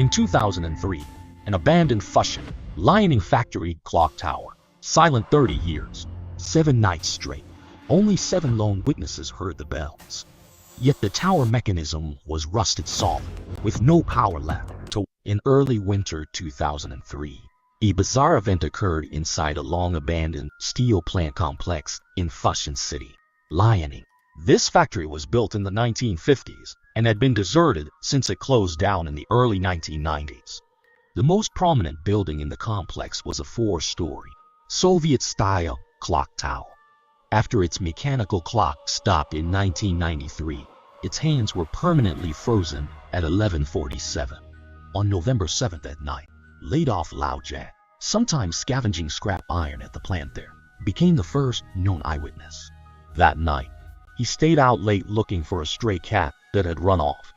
In 2003, an abandoned Fusion lining factory clock tower, silent 30 years, 7 nights straight. Only 7 lone witnesses heard the bells. Yet the tower mechanism was rusted solid, with no power left. In early winter 2003, a bizarre event occurred inside a long-abandoned steel plant complex in Fusion City, Liaoning. This factory was built in the 1950s and had been deserted since it closed down in the early 1990s. The most prominent building in the complex was a 4-story, Soviet-style clock tower. After its mechanical clock stopped in 1993, its hands were permanently frozen at 11:47. On November 7th at night, laid-off Lao Jiang, sometimes scavenging scrap iron at the plant there, became the first known eyewitness. That night, he stayed out late looking for a stray cat that had run off.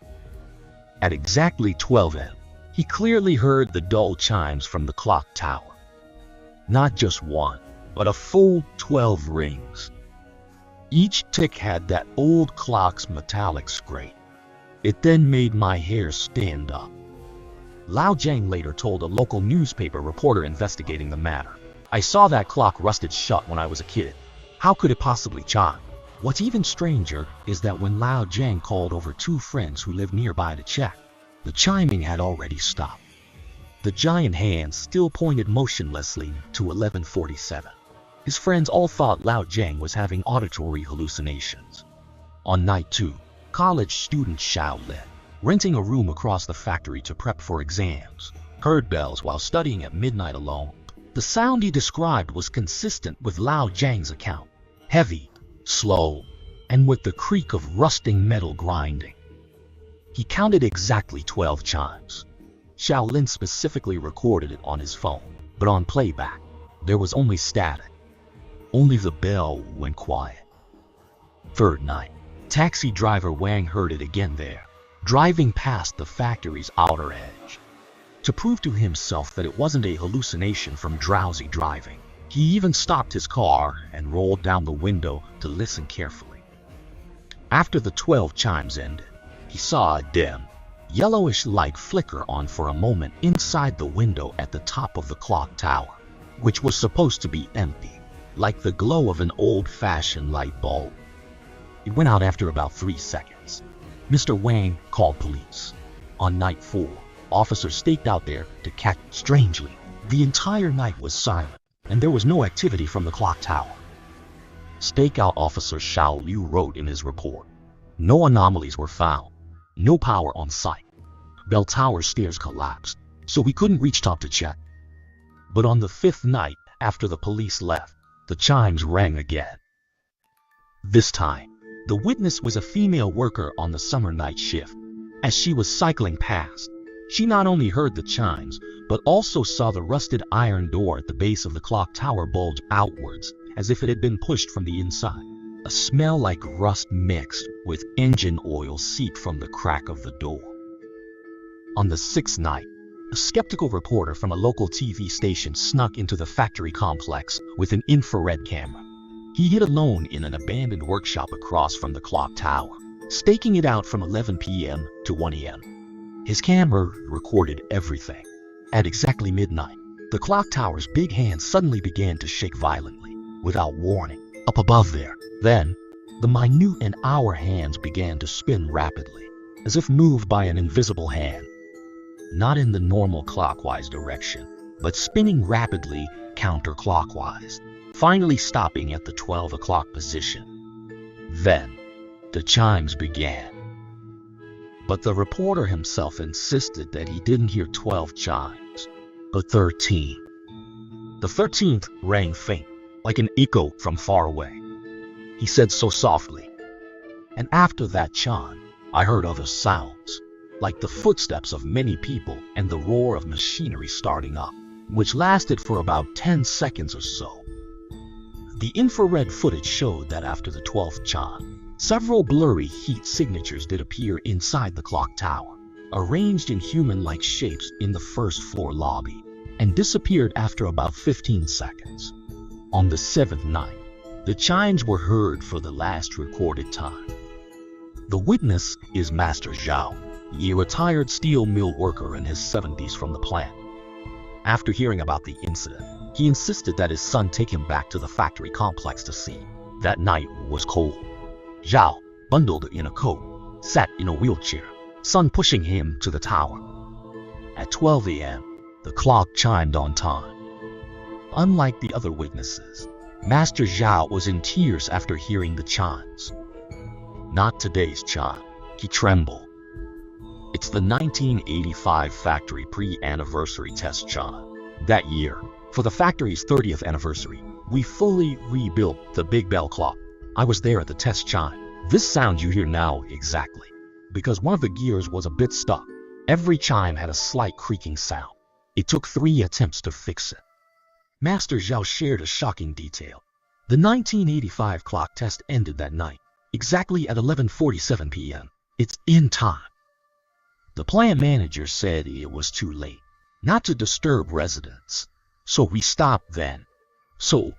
At exactly 12 a.m., he clearly heard the dull chimes from the clock tower. Not just one, but a full 12 rings. Each tick had that old clock's metallic scrape. It then made my hair stand up. Lao Jiang later told a local newspaper reporter investigating the matter, "I saw that clock rusted shut when I was a kid. How could it possibly chime?" What's even stranger is that when Lao Jiang called over 2 friends who lived nearby to check, the chiming had already stopped. The giant hands still pointed motionlessly to 11:47. His friends all thought Lao Jiang was having auditory hallucinations. On night 2, college student Xiao Lin, renting a room across the factory to prep for exams, heard bells while studying at midnight alone. The sound he described was consistent with Lao Jiang's account: heavy, slow, and with the creak of rusting metal grinding. He counted exactly 12 chimes. Xiao Lin specifically recorded it on his phone, but on playback, there was only static. Only the bell went quiet. Third night, taxi driver Wang heard it again there, driving past the factory's outer edge. To prove to himself that it wasn't a hallucination from drowsy driving, he even stopped his car and rolled down the window to listen carefully. After the 12 chimes ended, he saw a dim, yellowish light flicker on for a moment inside the window at the top of the clock tower, which was supposed to be empty, like the glow of an old-fashioned light bulb. It went out after about 3 seconds. Mr. Wang called police. On night 4, officers staked out there to catch. Strangely, the entire night was silent, and there was no activity from the clock tower. Stakeout officer Xiao Liu wrote in his report, "No anomalies were found. No power on site. Bell tower stairs collapsed, so we couldn't reach top to check." But on the 5th night after the police left, the chimes rang again. This time, the witness was a female worker on the summer night shift. As she was cycling past, she not only heard the chimes, but also saw the rusted iron door at the base of the clock tower bulge outwards, as if it had been pushed from the inside. A smell like rust mixed with engine oil seeped from the crack of the door. On the 6th night, a skeptical reporter from a local TV station snuck into the factory complex with an infrared camera. He hid alone in an abandoned workshop across from the clock tower, staking it out from 11 p.m. to 1 a.m. His camera recorded everything. At exactly midnight, the clock tower's big hands suddenly began to shake violently, without warning, up above there. Then, the minute and hour hands began to spin rapidly, as if moved by an invisible hand. Not in the normal clockwise direction, but spinning rapidly counterclockwise, finally stopping at the 12 o'clock position. Then, the chimes began. But the reporter himself insisted that he didn't hear 12 chimes, but 13. The 13th rang faint, like an echo from far away. He said so softly, "And after that chime, I heard other sounds, like the footsteps of many people and the roar of machinery starting up, which lasted for about 10 seconds or so." The infrared footage showed that after the 12th chime, several blurry heat signatures did appear inside the clock tower, arranged in human-like shapes in the first-floor lobby, and disappeared after about 15 seconds. On the 7th night, the chimes were heard for the last recorded time. The witness is Master Zhao, a retired steel mill worker in his 70s from the plant. After hearing about the incident, he insisted that his son take him back to the factory complex to see. That night was cold. Zhao, bundled in a coat, sat in a wheelchair, son pushing him to the tower. At 12 a.m., the clock chimed on time. Unlike the other witnesses, Master Zhao was in tears after hearing the chimes. Not today's chime, he trembled. It's the 1985 factory pre-anniversary test chime. That year, for the factory's 30th anniversary, we fully rebuilt the big bell clock. I was there at the test chime. This sound you hear now exactly, because one of the gears was a bit stuck. Every chime had a slight creaking sound. It took 3 attempts to fix it. Master Zhao shared a shocking detail. The 1985 clock test ended that night, exactly at 11:47 p.m. It's in time. The plant manager said it was too late, not to disturb residents, so we stopped then. So,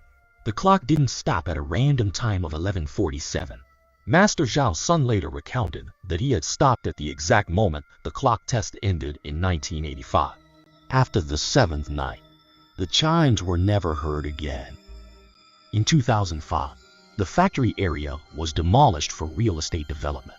the clock didn't stop at a random time of 11:47. Master Zhao's son later recounted that he had stopped at the exact moment the clock test ended in 1985. After the 7th night, the chimes were never heard again. In 2005, the factory area was demolished for real estate development.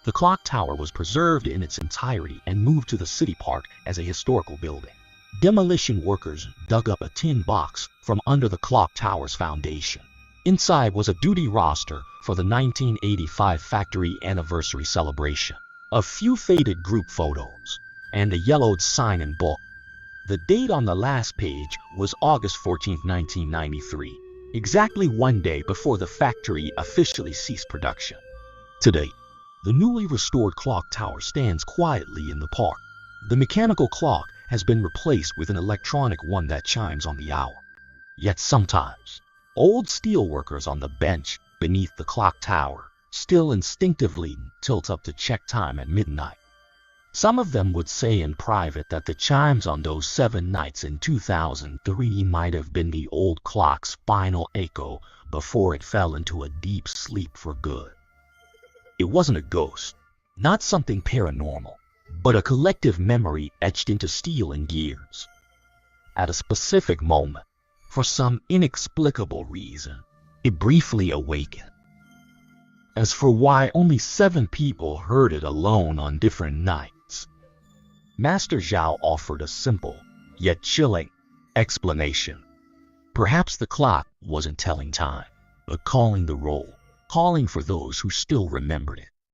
The clock tower was preserved in its entirety and moved to the city park as a historical building. Demolition workers dug up a tin box from under the clock tower's foundation. Inside was a duty roster for the 1985 factory anniversary celebration, a few faded group photos, and a yellowed sign in bulk. The date on the last page was August 14, 1993, exactly 1 day before the factory officially ceased production. Today, the newly restored clock tower stands quietly in the park. The mechanical clock has been replaced with an electronic one that chimes on the hour. Yet sometimes, old steel workers on the bench beneath the clock tower still instinctively tilt up to check time at midnight. Some of them would say in private that the chimes on those 7 nights in 2003 might have been the old clock's final echo before it fell into a deep sleep for good. It wasn't a ghost, not something paranormal, but a collective memory etched into steel and gears. At a specific moment, for some inexplicable reason, it briefly awakened. As for why only 7 people heard it alone on different nights, Master Zhao offered a simple, yet chilling, explanation. Perhaps the clock wasn't telling time, but calling the roll, calling for those who still remembered it.